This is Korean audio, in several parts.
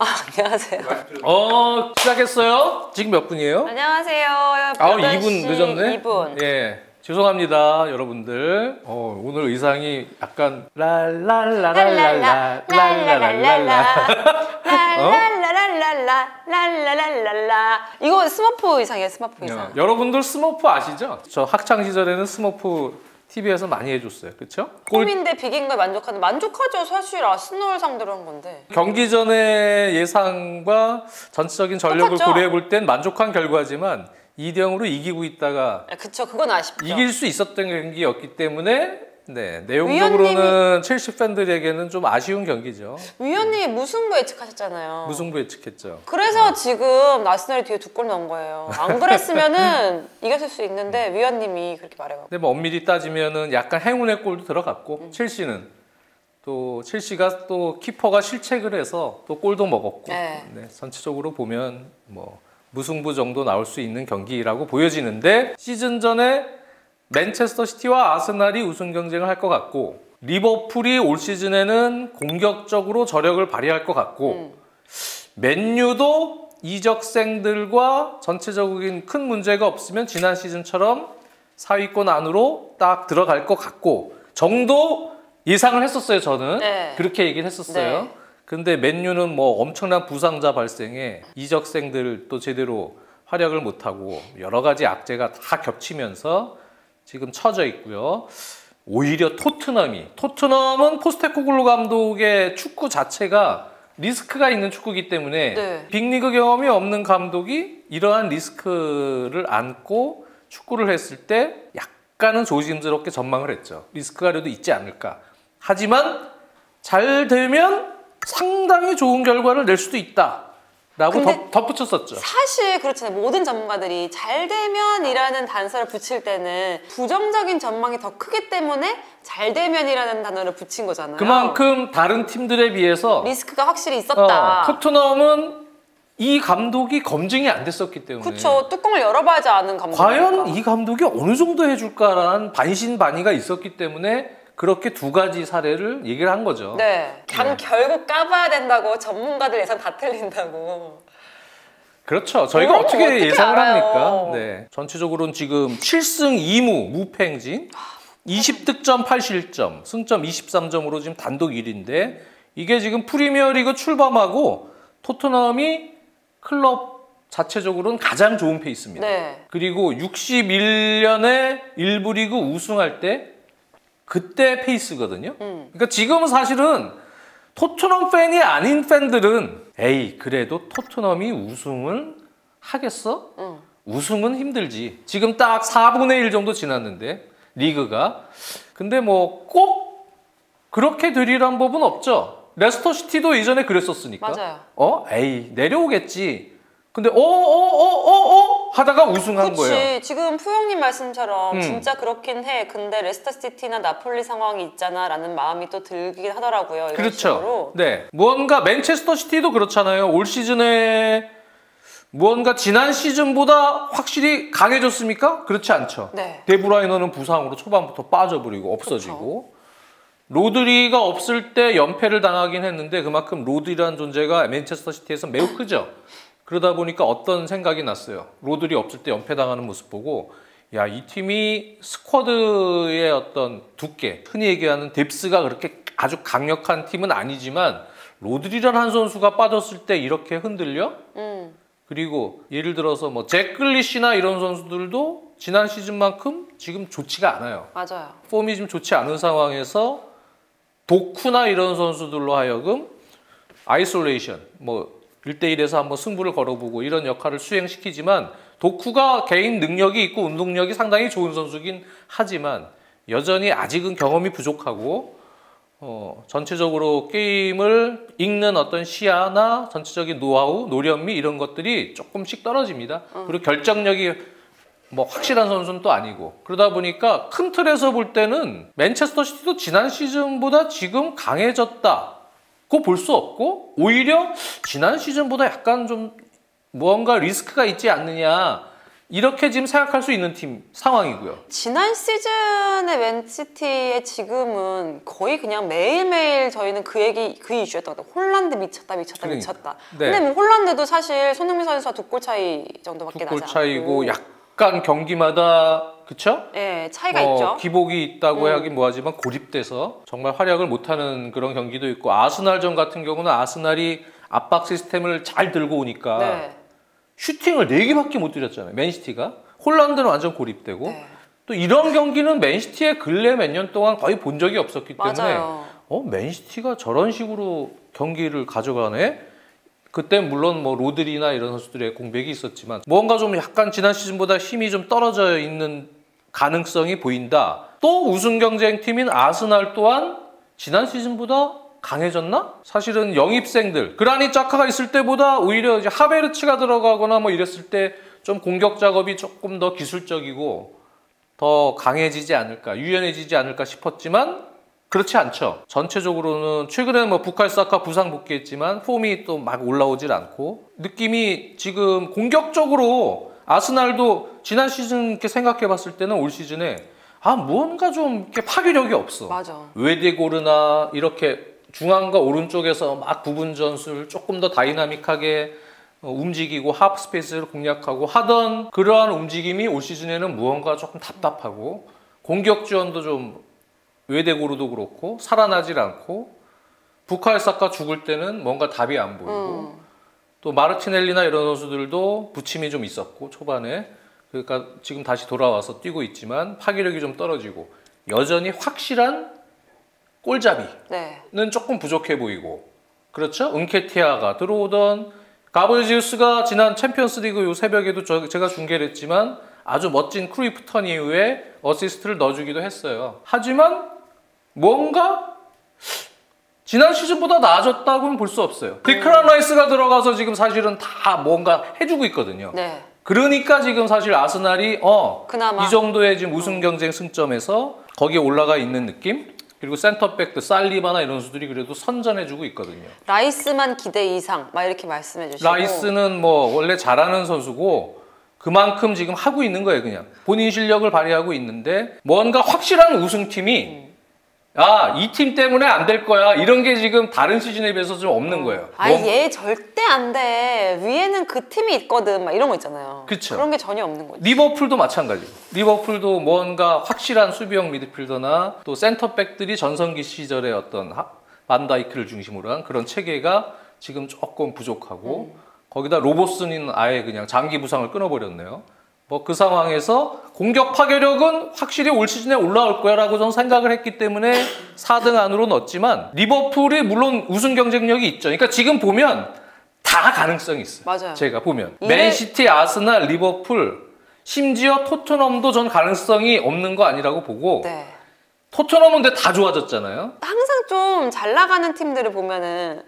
안녕하세요. 시작했어요? 지금 몇 분이에요? 안녕하세요. 2분 늦었네? 2분. 예. 죄송합니다, 여러분들. 오늘 의상이 약간 랄랄라랄랄라 랄랄랄랄라 랄랄라랄랄라 이거 스머프 의상이에요, 스머프 의상. 여러분들 스머프 아시죠? 저 학창 시절에는 스머프 TV에서 많이 해줬어요. 그렇죠? 홈인데 비긴 거에 만족하죠. 사실 아스널 상대로 한 건데. 경기 전의 예상과 전체적인 전력을 똑같죠? 고려해 볼 땐 만족한 결과지만 2대0으로 이기고 있다가 그쵸, 그건 아쉽죠. 이길 수 있었던 경기였기 때문에 내용적으로는 첼시 팬들에게는 좀 아쉬운 경기죠. 위원님이 무승부 예측하셨잖아요. 무승부 예측했죠. 그래서 지금 아스널이 뒤에 2골 넣은 거예요. 안 그랬으면은 이겼을 수 있는데 위원님이 그렇게 말해요. 근데 뭐 엄밀히 따지면은 약간 행운의 골도 들어갔고 첼시가 또 키퍼가 실책을 해서 또 골도 먹었고 전체적으로 보면 뭐 무승부 정도 나올 수 있는 경기라고 보여지는데 시즌 전에 맨체스터 시티와 아스날이 우승 경쟁을 할 것 같고 리버풀이 올 시즌에는 공격적으로 저력을 발휘할 것 같고 맨유도 이적생들과 전체적인 큰 문제가 없으면 지난 시즌처럼 4위권 안으로 딱 들어갈 것 같고 정도 예상을 했었어요. 저는 그렇게 얘기를 했었어요. 근데 맨유는 뭐 엄청난 부상자 발생에 이적생들 또 제대로 활약을 못하고 여러 가지 악재가 다 겹치면서 지금 처져 있고요. 오히려 토트넘은 포스테코글루 감독의 축구 자체가 리스크가 있는 축구이기 때문에 빅리그 경험이 없는 감독이 이러한 리스크를 안고 축구를 했을 때 약간은 조심스럽게 전망을 했죠. 리스크가 그래도 있지 않을까. 하지만 잘 되면 상당히 좋은 결과를 낼 수도 있다 라고 덧붙였었죠. 사실 그렇잖아요. 모든 전문가들이 잘 되면이라는 단서를 붙일 때는 부정적인 전망이 더 크기 때문에 잘 되면이라는 단어를 붙인 거잖아요. 그만큼 다른 팀들에 비해서 리스크가 확실히 있었다. 토트넘은 이 감독이 검증이 안 됐었기 때문에 그렇죠. 뚜껑을 열어봐야지 아는 감독이니까. 과연 이 감독이 어느 정도 해줄까라는 반신반의가 있었기 때문에 그렇게 두 가지 사례를 얘기를 한 거죠. 결국 까봐야 된다고 전문가들 예상 다 틀린다고. 그렇죠. 저희가 어떻게 예상을 합니까? 전체적으로는 지금 7승 2무 무패 행진 20득점 8실점 승점 23점으로 지금 단독 1위인데 이게 지금 프리미어리그 출범하고 토트넘이 클럽 자체적으로는 가장 좋은 페이스입니다. 그리고 61년에 1부 리그 우승할 때 그때 페이스거든요. 그러니까 지금은 사실은 토트넘 팬이 아닌 팬들은 에이 그래도 토트넘이 우승을 하겠어? 우승은 힘들지. 지금 딱 4분의 1 정도 지났는데 리그가. 근데 뭐 꼭 그렇게 되리란 법은 없죠. 레스터 시티도 예전에 그랬었으니까. 맞아요. 에이 내려오겠지. 근데 하다가 우승한 거예요. 지금 푸영님 말씀처럼 진짜 그렇긴 해. 근데 레스터 시티나 나폴리 상황이 있잖아 라는 마음이 또 들긴 하더라고요. 이런 그렇죠. 식으로. 무언가 맨체스터 시티도 그렇잖아요. 올 시즌에 무언가 지난 시즌보다 확실히 강해졌습니까? 그렇지 않죠. 데브라이너는 부상으로 초반부터 빠져버리고 없어지고 로드리가 없을 때 연패를 당하긴 했는데 그만큼 로드리라는 존재가 맨체스터 시티에서 매우 크죠. 그러다 보니까 어떤 생각이 났어요. 로드리 없을 때 연패당하는 모습 보고 야, 이 팀이 스쿼드의 어떤 두께, 흔히 얘기하는 뎁스가 그렇게 아주 강력한 팀은 아니지만 로드리라는 한 선수가 빠졌을 때 이렇게 흔들려? 그리고 예를 들어서 뭐 잭 글리시나 이런 선수들도 지난 시즌만큼 지금 좋지가 않아요. 폼이 좀 좋지 않은 상황에서 도쿠나 이런 선수들로 하여금 아이솔레이션, 뭐 1대1에서 한번 승부를 걸어보고 이런 역할을 수행시키지만 도쿠가 개인 능력이 있고 운동력이 상당히 좋은 선수긴 하지만 여전히 아직은 경험이 부족하고 전체적으로 게임을 읽는 어떤 시야나 전체적인 노하우, 노련미 이런 것들이 조금씩 떨어집니다. 그리고 결정력이 뭐 확실한 선수는 또 아니고 그러다 보니까 큰 틀에서 볼 때는 맨체스터 시티도 지난 시즌보다 지금 강해졌다. 고 볼 수 없고 오히려 지난 시즌보다 약간 좀 무언가 리스크가 있지 않느냐 이렇게 지금 생각할 수 있는 팀 상황이고요. 지난 시즌의 맨시티의 지금은 거의 그냥 매일매일 저희는 그 이슈였던 것 같아요. 홀란드 미쳤다. 그러니까. 근데 뭐 홀란드도 사실 손흥민 선수와 2골 차이 정도밖에 나지 않고. 2골 차이고 약간 경기마다 그쵸? 네, 차이가 있죠. 기복이 있다고 하긴 뭐하지만 고립돼서 정말 활약을 못하는 그런 경기도 있고, 아스날전 같은 경우는 아스날이 압박 시스템을 잘 들고 오니까 네. 슈팅을 4개밖에 못 들였잖아요. 맨시티가. 홀란드는 완전 고립되고. 네. 또 이런 경기는 맨시티의 근래 몇 년 동안 거의 본 적이 없었기 때문에 맞아요. 맨시티가 저런 식으로 경기를 가져가네? 그때 물론 뭐 로드리나 이런 선수들의 공백이 있었지만 뭔가 좀 약간 지난 시즌보다 힘이 좀 떨어져 있는 가능성이 보인다. 또 우승 경쟁팀인 아스날 또한 지난 시즌보다 강해졌나? 사실은 영입생들, 그라니 짜카가 있을 때보다 오히려 이제 하베르츠가 들어가거나 뭐 이랬을 때 좀 공격 작업이 조금 더 기술적이고 더 강해지지 않을까, 유연해지지 않을까 싶었지만 그렇지 않죠. 전체적으로는 최근에 뭐 부카요 사카 부상 복귀했지만 폼이 또 막 올라오질 않고, 느낌이 지금 공격적으로 아스날도 지난 시즌 이렇게 생각해 봤을 때는 올 시즌에 무언가 좀 이렇게 파괴력이 없어. 맞아. 웨데고르나 이렇게 중앙과 오른쪽에서 막 부분 전술 조금 더 다이나믹하게 움직이고 하프 스페이스를 공략하고 하던 그러한 움직임이 올 시즌에는 무언가 조금 답답하고, 공격 지원도 좀 웨데고르도 그렇고 살아나질 않고, 부카요 사카 죽을 때는 뭔가 답이 안 보이고, 또 마르티넬리나 이런 선수들도 부침이 좀 있었고 초반에, 그러니까 지금 다시 돌아와서 뛰고 있지만 파괴력이 좀 떨어지고, 여전히 확실한 골잡이는 네. 조금 부족해 보이고, 그렇죠? 은케티아가 들어오던, 가브리지우스가 지난 챔피언스리그 요 새벽에도 제가 중계를 했지만 아주 멋진 크루이프 턴 이후에 어시스트를 넣어주기도 했어요. 하지만 뭔가 지난 시즌보다 나아졌다고는 볼 수 없어요. 디클란 라이스가 들어가서 지금 사실은 다 뭔가 해주고 있거든요. 네. 그러니까 지금 사실 아스날이 그나마. 이 정도의 지금 우승 경쟁 승점에서 거기에 올라가 있는 느낌? 그리고 센터백들 살리바나 이런 선수들이 그래도 선전해주고 있거든요. 라이스만 기대 이상 막 이렇게 말씀해 주시고. 라이스는 뭐 원래 잘하는 선수고 그만큼 지금 하고 있는 거예요. 그냥 본인 실력을 발휘하고 있는데, 뭔가 확실한 우승팀이 이 팀 때문에 안 될 거야 이런 게 지금 다른 시즌에 비해서 좀 없는 거예요. 얘 절대 안 돼. 위에는 그 팀이 있거든. 막 이런 거 있잖아요. 그쵸. 그런 게 전혀 없는 거죠. 리버풀도 마찬가지. 리버풀도 뭔가 확실한 수비형 미드필더나 또 센터백들이 전성기 시절의 어떤 반다이크를 중심으로 한 그런 체계가 지금 조금 부족하고, 거기다 로보슨은 아예 그냥 장기 부상을 끊어버렸네요. 뭐 그 상황에서 공격 파괴력은 확실히 올 시즌에 올라올 거야 라고 저는 생각을 했기 때문에 4등 안으로 넣었지만, 리버풀이 물론 우승 경쟁력이 있죠. 그러니까 지금 보면 다 가능성이 있어요. 맞아요. 제가 보면 맨시티, 아스날, 리버풀, 심지어 토트넘도 전 가능성이 없는 거 아니라고 보고. 네. 토트넘은 근데 다 좋아졌잖아요. 항상 좀 잘 나가는 팀들을 보면은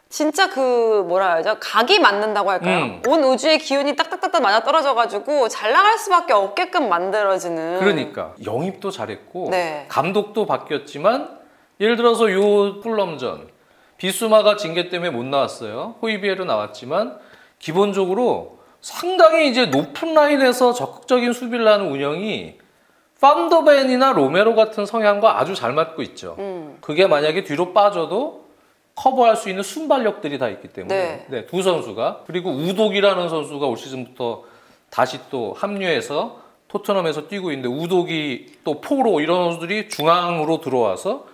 진짜 그 뭐라 해야죠? 각이 맞는다고 할까요? 온 우주의 기운이 딱딱딱딱 맞아 떨어져가지고 잘 나갈 수밖에 없게끔 만들어지는. 그러니까 영입도 잘했고 네. 감독도 바뀌었지만, 예를 들어서 요 풀럼전 비수마가 징계 때문에 못 나왔어요. 호이비에르 나왔지만 기본적으로 상당히 이제 높은 라인에서 적극적인 수비를 하는 운영이 판더벤이나 로메로 같은 성향과 아주 잘 맞고 있죠. 그게 만약에 뒤로 빠져도 커버할 수 있는 순발력들이 다 있기 때문에. 네, 두 선수가. 그리고 우독이라는 선수가 올 시즌부터 다시 또 합류해서 토트넘에서 뛰고 있는데, 우독이 또 포로 이런 선수들이 중앙으로 들어와서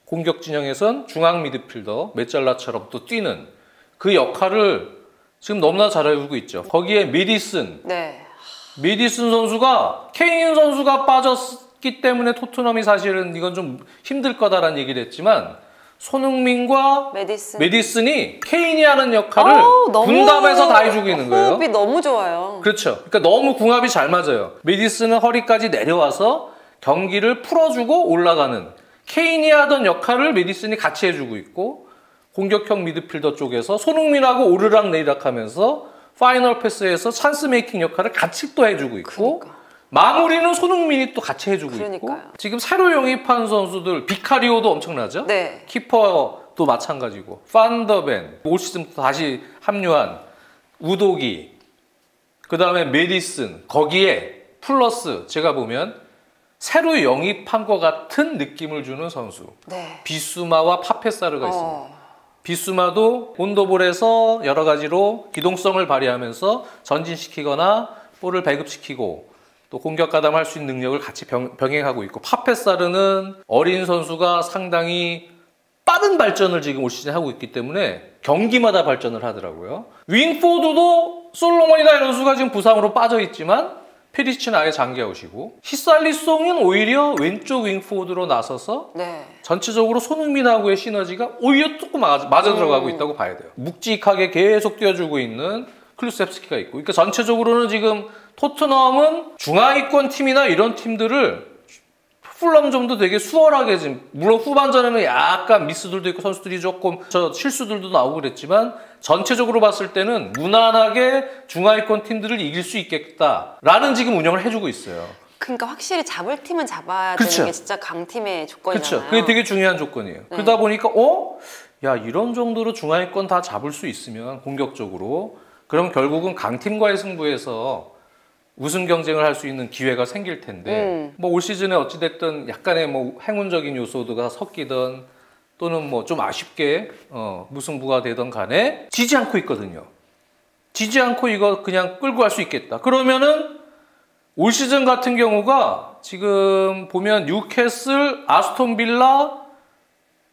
공격 진영에선 중앙 미드필더 메잘라처럼 또 뛰는 그 역할을 지금 너무나 잘 해주고 있죠. 거기에 미디슨. 네. 미디슨 선수가 케인 선수가 빠졌기 때문에 토트넘이 사실은 이건 좀 힘들 거다라는 얘기를 했지만, 손흥민과 메디슨이 케인이 하는 역할을 분담해서 다 해주고 있는 거예요. 호흡이 너무 좋아요. 그렇죠. 그러니까 너무 궁합이 잘 맞아요. 메디슨은 허리까지 내려와서 경기를 풀어주고 올라가는, 케인이 하던 역할을 메디슨이 같이 해주고 있고, 공격형 미드필더 쪽에서 손흥민하고 오르락 내리락 하면서 파이널 패스에서 찬스 메이킹 역할을 같이 또 해주고 있고, 그러니까. 마무리는 손흥민이 또 같이 해주고 그러니까요. 있고, 지금 새로 영입한 선수들 비카리오도 엄청나죠? 네. 키퍼도 마찬가지고, 판더벤, 올 시즌부터 다시 합류한 우도기, 그 다음에 메디슨, 거기에 플러스 제가 보면 새로 영입한 것 같은 느낌을 주는 선수. 네. 비수마와 파페사르가 있습니다. 비수마도 온더볼에서 여러 가지로 기동성을 발휘하면서 전진시키거나 볼을 배급시키고 또 공격 가담할 수 있는 능력을 같이 병행하고 있고, 파페사르는 어린 선수가 상당히 빠른 발전을 지금 올 시즌에 하고 있기 때문에 경기마다 발전을 하더라고요. 윙포드도 솔로몬이나 이런 선수가 지금 부상으로 빠져 있지만 페리치는 아예 장기아웃이고, 히살리송은 오히려 왼쪽 윙포드로 나서서 네. 전체적으로 손흥민하고의 시너지가 오히려 조금 맞아 들어가고 있다고 봐야 돼요. 묵직하게 계속 뛰어주고 있는 클루셉스키가 있고, 그러니까 전체적으로는 지금 토트넘은 중하위권 팀이나 이런 팀들을 풀럼점도 되게 수월하게 지금, 물론 후반전에는 약간 미스들도 있고 선수들이 조금 실수들도 나오고 그랬지만 전체적으로 봤을 때는 무난하게 중하위권 팀들을 이길 수 있겠다라는 지금 운영을 해주고 있어요. 그러니까 확실히 잡을 팀은 잡아야 그쵸. 되는 게 진짜 강팀의 조건이잖아요. 그렇죠. 그게 되게 중요한 조건이에요. 네. 그러다 보니까 야, 이런 정도로 중하위권 다 잡을 수 있으면 공격적으로, 그럼 결국은 강팀과의 승부에서 우승 경쟁을 할 수 있는 기회가 생길 텐데, 뭐 올 시즌에 어찌됐든 약간의 뭐 행운적인 요소가 섞이든 또는 뭐 좀 아쉽게 무승부가 되던 간에 지지 않고 있거든요. 지지 않고 이거 그냥 끌고 갈 수 있겠다. 그러면은 올 시즌 같은 경우가 지금 보면 뉴캐슬, 아스톤 빌라,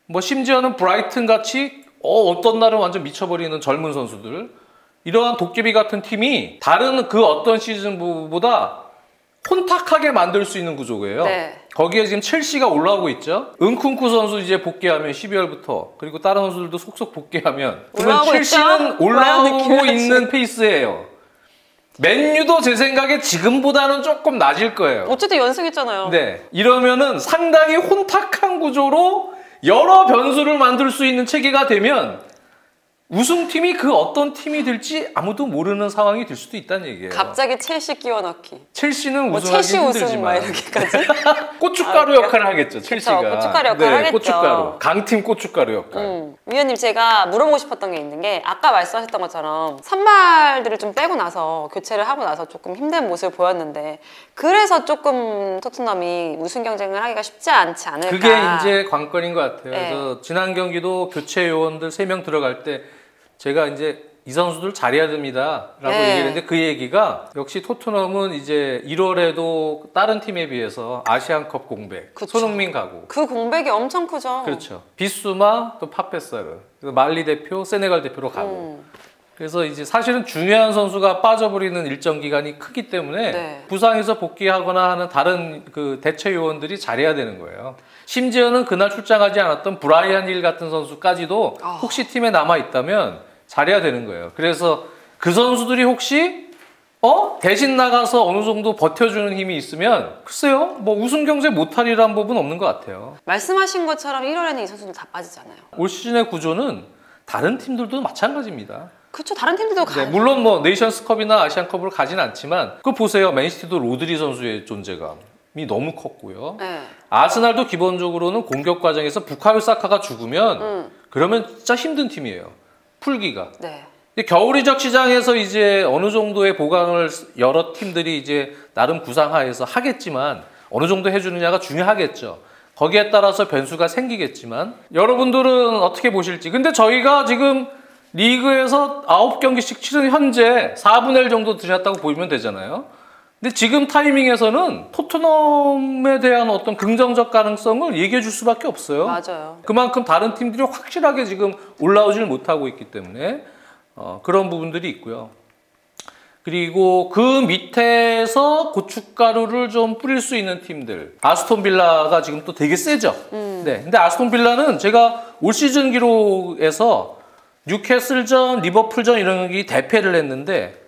뭐 심지어는 브라이튼 같이 어떤 날은 완전 미쳐버리는 젊은 선수들, 이러한 도깨비 같은 팀이 다른 그 어떤 시즌보다 혼탁하게 만들 수 있는 구조예요. 네. 거기에 지금 첼시가 올라오고 있죠. 은쿤쿠 선수 이제 복귀하면 12월부터, 그리고 다른 선수들도 속속 복귀하면, 그러면 첼시는 올라오고 있는 페이스예요. 맨유도 제 생각에 지금보다는 조금 낮을 거예요. 어쨌든 연승했잖아요. 네, 이러면은 상당히 혼탁한 구조로 여러 변수를 만들 수 있는 체계가 되면 우승팀이 그 어떤 팀이 될지 아무도 모르는 상황이 될 수도 있다는 얘기예요. 갑자기 첼시 끼워 넣기. 첼시는 뭐 우승하기 첼시 우승 막 힘들지만 이렇게까지. 고춧가루 역할을 하겠죠, 첼시가. 그쵸, 고춧가루 역할을 하겠죠. 고춧가루, 강팀 고춧가루 역할. 위원님, 제가 물어보고 싶었던 게 있는 게, 아까 말씀하셨던 것처럼 선발들을 좀 빼고 나서 교체를 하고 나서 조금 힘든 모습을 보였는데, 그래서 조금 토트넘이 우승 경쟁을 하기가 쉽지 않지 않을까. 그게 이제 관건인 것 같아요. 네. 그래서 지난 경기도 교체 요원들 3명 들어갈 때 제가 이제 이 선수들 잘해야 됩니다 라고 네. 얘기했는데, 그 얘기가 역시 토트넘은 이제 1월에도 다른 팀에 비해서 아시안컵 공백, 그쵸. 손흥민 가고, 그 공백이 엄청 크죠. 그렇죠. 비수마, 또 파페사르, 말리 대표, 세네갈 대표로 가고. 그래서 이제 사실은 중요한 선수가 빠져버리는 일정 기간이 크기 때문에 네. 부상에서 복귀하거나 하는 다른 그 대체 요원들이 잘해야 되는 거예요. 심지어는 그날 출장하지 않았던 브라이언 힐 같은 선수까지도 혹시 팀에 남아 있다면 잘해야 되는 거예요. 그래서 그 선수들이 혹시 대신 나가서 어느 정도 버텨주는 힘이 있으면 글쎄요, 뭐 우승 경쟁 못하리라는 법은 없는 것 같아요. 말씀하신 것처럼 1월에는 이 선수들 다 빠지잖아요. 올 시즌의 구조는 다른 팀들도 마찬가지입니다. 그렇죠. 다른 팀들도 네, 물론 뭐 네이션스컵이나 아시안컵을 가진 않지만, 그거 보세요. 맨시티도 로드리 선수의 존재감이 너무 컸고요. 네. 아스날도 기본적으로는 공격 과정에서 부카요 사카가 죽으면 그러면 진짜 힘든 팀이에요, 풀기가. 네. 겨울 이적 시장에서 이제 어느 정도의 보강을 여러 팀들이 이제 나름 구상하에서 하겠지만, 어느 정도 해주느냐가 중요하겠죠. 거기에 따라서 변수가 생기겠지만, 여러분들은 어떻게 보실지. 근데 저희가 지금 리그에서 9경기씩 치른 현재 4분의 1 정도 지났다고 보면 되잖아요. 근데 지금 타이밍에서는 토트넘에 대한 어떤 긍정적 가능성을 얘기해 줄 수밖에 없어요. 맞아요. 그만큼 다른 팀들이 확실하게 지금 올라오질 못하고 있기 때문에 그런 부분들이 있고요. 그리고 그 밑에서 고춧가루를 좀 뿌릴 수 있는 팀들, 아스톤 빌라가 지금 또 되게 세죠. 네, 근데 아스톤 빌라는 제가 올 시즌 기록에서 뉴캐슬전, 리버풀전 이런 경기 대패를 했는데,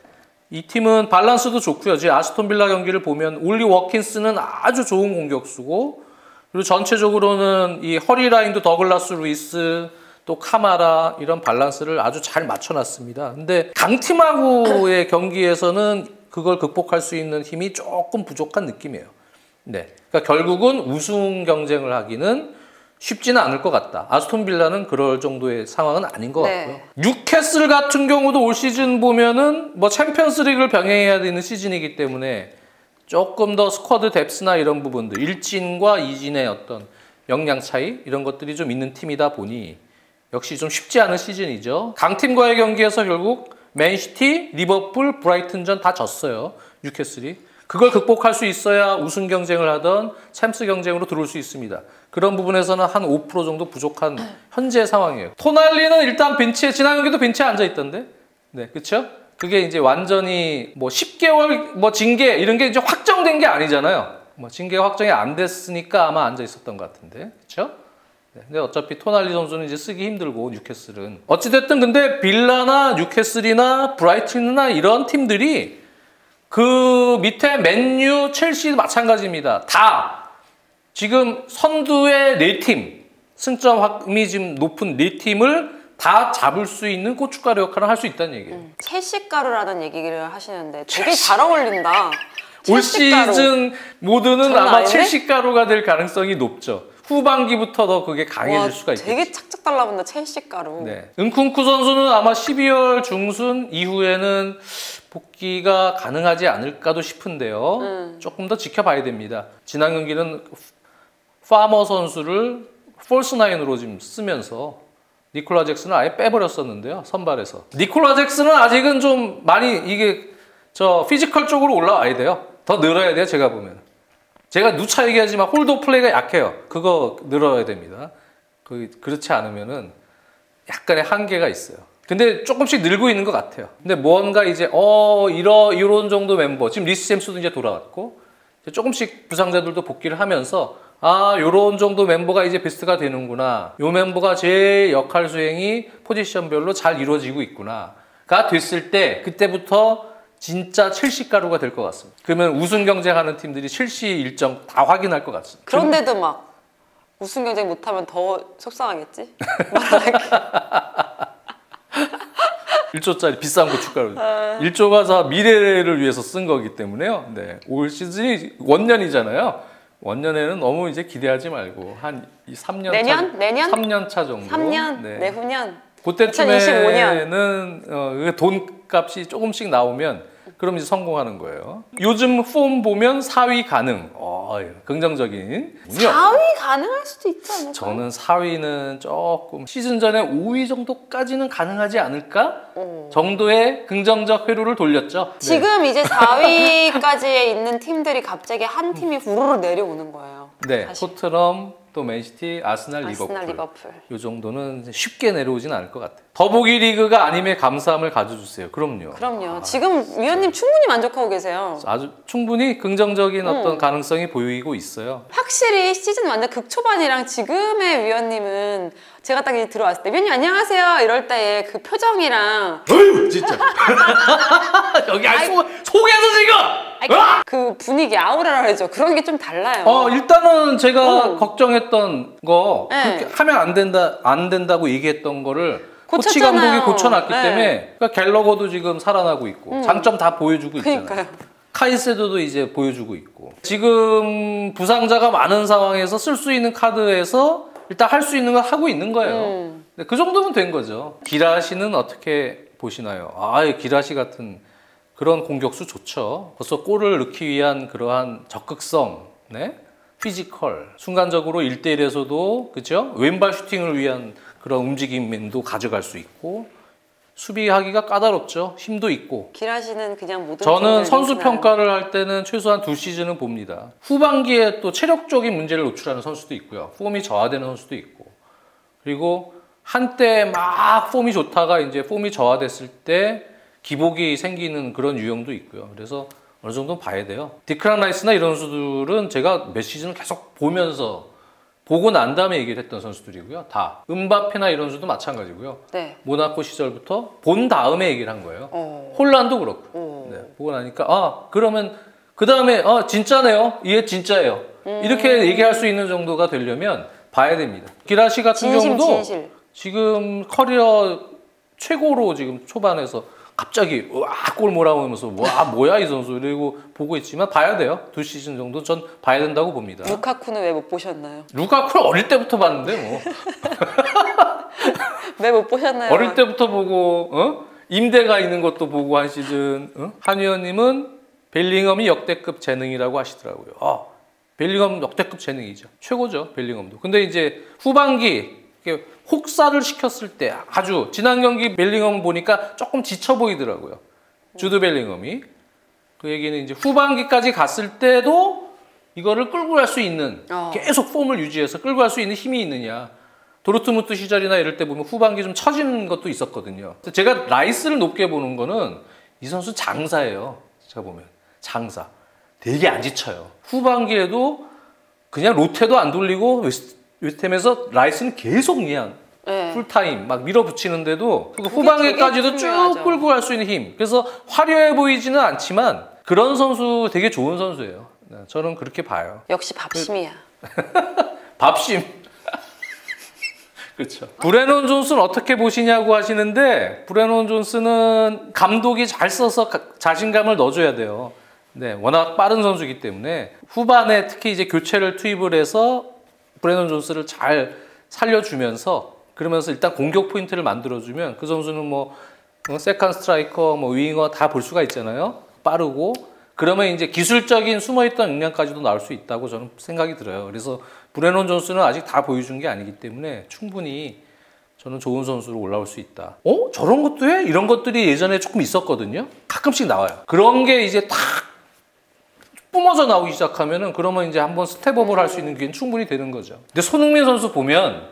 이 팀은 밸런스도 좋고요. 지금 아스톤 빌라 경기를 보면 올리 워킨스는 아주 좋은 공격수고, 그리고 전체적으로는 이 허리 라인도 더글라스 루이스, 또 카마라, 이런 밸런스를 아주 잘 맞춰놨습니다. 근데 강팀하고의 경기에서는 그걸 극복할 수 있는 힘이 조금 부족한 느낌이에요. 네, 그러니까 결국은 우승 경쟁을 하기는 쉽지는 않을 것 같다. 아스톤 빌라는 그럴 정도의 상황은 아닌 것 같고요. 뉴캐슬 같은 경우도 올 시즌 보면은 뭐 챔피언스리그를 병행해야 되는 시즌이기 때문에 조금 더 스쿼드 뎁스나 이런 부분들, 일진과 이진의 어떤 역량 차이 이런 것들이 좀 있는 팀이다 보니 역시 좀 쉽지 않은 시즌이죠. 강팀과의 경기에서 결국 맨시티, 리버풀, 브라이튼전 다 졌어요. 뉴캐슬이. 그걸 극복할 수 있어야 우승 경쟁을 하던 챔스 경쟁으로 들어올 수 있습니다. 그런 부분에서는 한 5% 정도 부족한 현재 상황이에요. 토날리는 일단 벤치에, 지난 경기도 벤치에 앉아 있던데. 네, 그렇죠? 그게 이제 완전히 뭐 10개월 뭐 징계 이런 게 이제 확정된 게 아니잖아요. 뭐 징계가 확정이 안 됐으니까 아마 앉아 있었던 것 같은데. 그렇죠? 네, 근데 어차피 토날리 선수는 이제 쓰기 힘들고 뉴캐슬은 어찌됐든 근데 빌라나 뉴캐슬이나 브라이튼이나 이런 팀들이 그 밑에 맨유, 첼시도 마찬가지입니다. 다 지금 선두의 4팀, 승점이 지금 높은 4팀을 다 잡을 수 있는 고춧가루 역할을 할 수 있다는 얘기예요. 첼시가루라는 얘기를 하시는데 되게 잘 어울린다. 올 시즌 모드는 아마 첼시가루가 될 가능성이 높죠. 후반기부터 더 그게 강해질 수가 있겠죠. 되게 착착 달라붙는 첼시가루. 네. 은쿤쿠 선수는 아마 12월 중순 이후에는 복귀가 가능하지 않을까도 싶은데요. 조금 더 지켜봐야 됩니다. 지난 경기는 파머 선수를 폴스나인으로 지금 쓰면서 니콜라 잭슨을 아예 빼버렸었는데요. 선발에서. 니콜라 잭슨은 아직은 좀 많이 이게 저 피지컬 쪽으로 올라와야 돼요. 더 늘어야 돼요. 제가 보면. 제가 누차 얘기하지만 홀드 플레이가 약해요. 그거 늘어야 됩니다. 그렇지 않으면은 약간의 한계가 있어요. 근데 조금씩 늘고 있는 것 같아요. 근데 뭔가 이제 이런 정도 멤버, 지금 리스 잼스도 이제 돌아왔고 이제 조금씩 부상자들도 복귀를 하면서 요런 정도 멤버가 이제 베스트가 되는구나. 요 멤버가 제 역할 수행이 포지션별로 잘 이루어지고 있구나가 됐을 때 그때부터 진짜 첼시 가루가 될 것 같습니다. 그러면 우승 경쟁하는 팀들이 첼시 일정 다 확인할 것 같습니다. 그런데도 막 우승 경쟁 못하면 더 속상하겠지? 1조짜리 비싼 고춧가루. 1조가 다 미래를 위해서 쓴 거기 때문에요. 네. 올 시즌이 원년이잖아요. 원년에는 너무 이제 기대하지 말고 한 3년 내년? 내년? 3년 차 정도. 3년? 네. 내후년? 그때쯤에는 돈값이 조금씩 나오면 그럼 이제 성공하는 거예요. 요즘 폼 보면 4위 가능. 긍정적인. 4위 가능할 수도 있지 않을까? 저는 4위는 조금 시즌 전에 5위 정도까지는 가능하지 않을까? 정도의 긍정적 회로를 돌렸죠. 지금 이제 4위까지에 있는 팀들이 갑자기 한 팀이 우르르 내려오는 거예요. 네, 사실. 토트넘, 또 맨시티, 아스날, 리버풀. 이 정도는 쉽게 내려오진 않을 것 같아요. 더보기 리그가 아님의 감사함을 가져주세요. 그럼요. 지금 위원님 충분히 만족하고 계세요. 아주 충분히 긍정적인 어떤 가능성이 보이고 있어요. 확실히 시즌 완전 극초반이랑 지금의 위원님은 제가 딱 들어왔을 때 위원님 안녕하세요 이럴 때의 그 표정이랑 어휴 진짜 여기 속에서 지금 그 분위기 아우라라 그러죠. 그런 게 좀 달라요. 일단은 제가 걱정했던 거 그렇게 하면 안 된다고 얘기했던 거를 코치 감독이 고쳐놨기 때문에 그러니까 갤러거도 지금 살아나고 있고 장점 다 보여주고 있잖아요. 그러니까요. 카이세도도 이제 보여주고 있고 지금 부상자가 많은 상황에서 쓸 수 있는 카드에서 일단 할 수 있는 걸 하고 있는 거예요. 그 정도면 된 거죠. 기라시는 어떻게 보시나요? 기라시 같은 그런 공격수 좋죠. 벌써 골을 넣기 위한 그러한 적극성, 네? 피지컬, 순간적으로 1대1에서도 그죠? 왼발 슈팅을 위한 그런 움직임도 가져갈 수 있고 수비하기가 까다롭죠. 힘도 있고. 기라시는 그냥 모든 저는 선수 평가를 할 때는 최소한 2시즌은 봅니다. 후반기에 또 체력적인 문제를 노출하는 선수도 있고요. 폼이 저하되는 선수도 있고. 그리고 한때 막 폼이 좋다가 이제 폼이 저하됐을 때 기복이 생기는 그런 유형도 있고요. 그래서 어느 정도 봐야 돼요. 디크란 라이스나 이런 선수들은 제가 몇 시즌을 계속 보고 난 다음에 얘기를 했던 선수들이고요. 다. 음바페나 이런 선수도 마찬가지고요. 네. 모나코 시절부터 본 다음에 얘기를 한 거예요. 홀란도 그렇고. 네. 보고 나니까 그러면 그 다음에 진짜네요. 얘 진짜예요. 이렇게 얘기할 수 있는 정도가 되려면 봐야 됩니다. 기라시 같은 경우도 지금 커리어 최고로 지금 초반에서 갑자기 골 몰아오면서 뭐야 이 선수 이러고 보고 있지만 봐야 돼요. 2시즌 정도 전 봐야 된다고 봅니다. 루카쿠는 왜 못 보셨나요? 루카쿠는 어릴 때부터 봤는데 뭐. 왜 못 보셨나요? 어릴 때부터 보고 임대가 있는 것도 보고 한 시즌. 한의원님은 벨링엄이 역대급 재능이라고 하시더라고요. 벨링엄 역대급 재능이죠. 최고죠 벨링엄도. 근데 이제 후반기 혹사를 시켰을 때 아주 지난 경기 벨링엄 보니까 조금 지쳐 보이더라고요. 주드 벨링엄이. 그 얘기는 이제 후반기까지 갔을 때도 이거를 끌고 갈 수 있는 계속 폼을 유지해서 끌고 갈 수 있는 힘이 있느냐. 도르트문트 시절이나 이럴 때 보면 후반기 좀 처지는 것도 있었거든요. 제가 라이스를 높게 보는 거는 이 선수 장사예요. 제가 보면 장사. 되게 안 지쳐요. 후반기에도 그냥 로테도 안 돌리고 웨스트햄에서 라이스는 계속 그냥 풀타임 막 밀어붙이는데도 후반기까지도 쭉 끌고 갈 수 있는 힘. 그래서 화려해 보이지는 않지만 그런 선수 되게 좋은 선수예요. 저는 그렇게 봐요. 역시 밥심이야. 밥심. 그렇죠. 브레넌 존스는 어떻게 보시냐고 하시는데 브레넌 존스는 감독이 잘 써서 자신감을 넣어줘야 돼요. 네, 워낙 빠른 선수이기 때문에 후반에 특히 이제 교체를 투입을 해서 브레넌 존스를 잘 살려주면서 그러면서 일단 공격 포인트를 만들어주면 그 선수는 뭐 세컨 스트라이커, 뭐 윙어 다 볼 수가 있잖아요. 빠르고 그러면 이제 기술적인 숨어있던 역량까지도 나올 수 있다고 저는 생각이 들어요. 그래서 브레넌 존스는 아직 다 보여준 게 아니기 때문에 충분히 저는 좋은 선수로 올라올 수 있다. 저런 것도 해? 이런 것들이 예전에 조금 있었거든요. 가끔씩 나와요. 그런 게 이제 탁 뿜어져 나오기 시작하면은 그러면 이제 한번 스텝업을 할 수 있는 기회는 충분히 되는 거죠. 근데 손흥민 선수 보면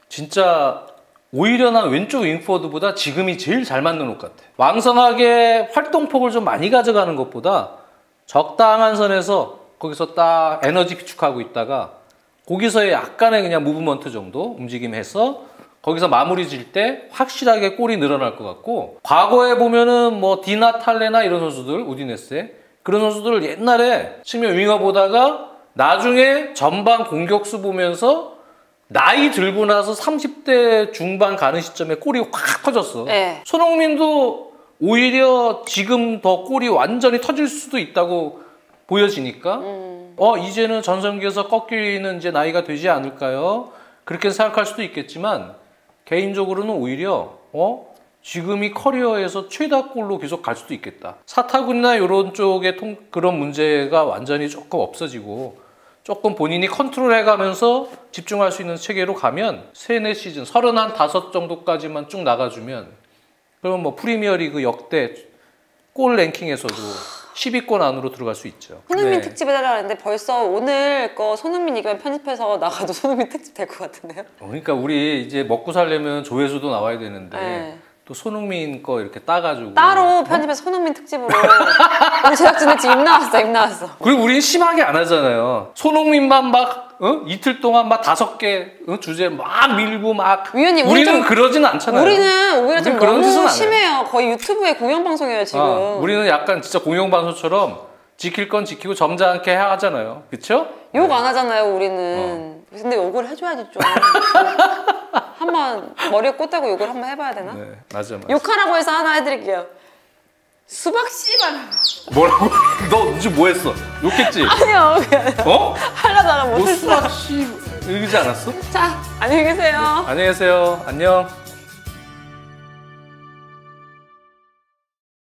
진짜 오히려 난 왼쪽 윙포워드보다 지금이 제일 잘 맞는 옷 같아. 왕성하게 활동폭을 좀 많이 가져가는 것보다 적당한 선에서 거기서 딱 에너지 비축하고 있다가 거기서의 약간의 그냥 무브먼트 정도 움직임해서 거기서 마무리 질 때 확실하게 골이 늘어날 것 같고 과거에 보면은 뭐 디나 탈레나 이런 선수들 우디네스에 그런 선수들 옛날에 측면 윙어 보다가 나중에 전방 공격수 보면서 나이 들고 나서 30대 중반 가는 시점에 골이 확 터졌어. 네. 손흥민도 오히려 지금 더 골이 완전히 터질 수도 있다고 보여지니까 이제는 전성기에서 꺾이는 이제 나이가 되지 않을까요? 그렇게 생각할 수도 있겠지만 개인적으로는 오히려 지금이 커리어에서 최다골로 계속 갈 수도 있겠다. 사타구니나 이런 쪽에 그런 문제가 완전히 조금 없어지고 조금 본인이 컨트롤해가면서 집중할 수 있는 체계로 가면 3-4시즌 35 정도까지만 쭉 나가주면 그러면 뭐 프리미어리그 역대 골 랭킹에서도 10위권 안으로 들어갈 수 있죠. 손흥민 특집 해달라고 했는데 벌써 오늘 거 손흥민 이기면 편집해서 나가도 손흥민 특집 될 것 같은데요? 그러니까 우리 이제 먹고 살려면 조회수도 나와야 되는데 또 손흥민 거 이렇게 따가지고 따로 편집해서 손흥민 특집으로 우리 제작진들 지금 입 나왔어. 그리고 우리는 심하게 안 하잖아요. 손흥민만 막 이틀 동안 막 5개 주제 막 밀고 막 위원님 우리는 그러진 않잖아요. 우리는 오히려 좀 너무 심해요. 거의 유튜브의 공영방송이에요 지금. 우리는 약간 진짜 공영방송처럼 지킬 건 지키고 점잖게 하잖아요. 그렇죠? 욕 안 하잖아요 우리는. 근데 욕을 해줘야지 좀. 한번 머리에 꽂다고 욕을 한번 해봐야 되나? 네, 맞아. 욕하라고 해서 하나 해드릴게요. 수박 씨발. 뭐라고? 너 지금 뭐 했어? 욕했지? 아니요. 하려다가 뭐 수박 씨 이러지 않았어? 자, 안녕히 계세요. 안녕히 계세요. 안녕.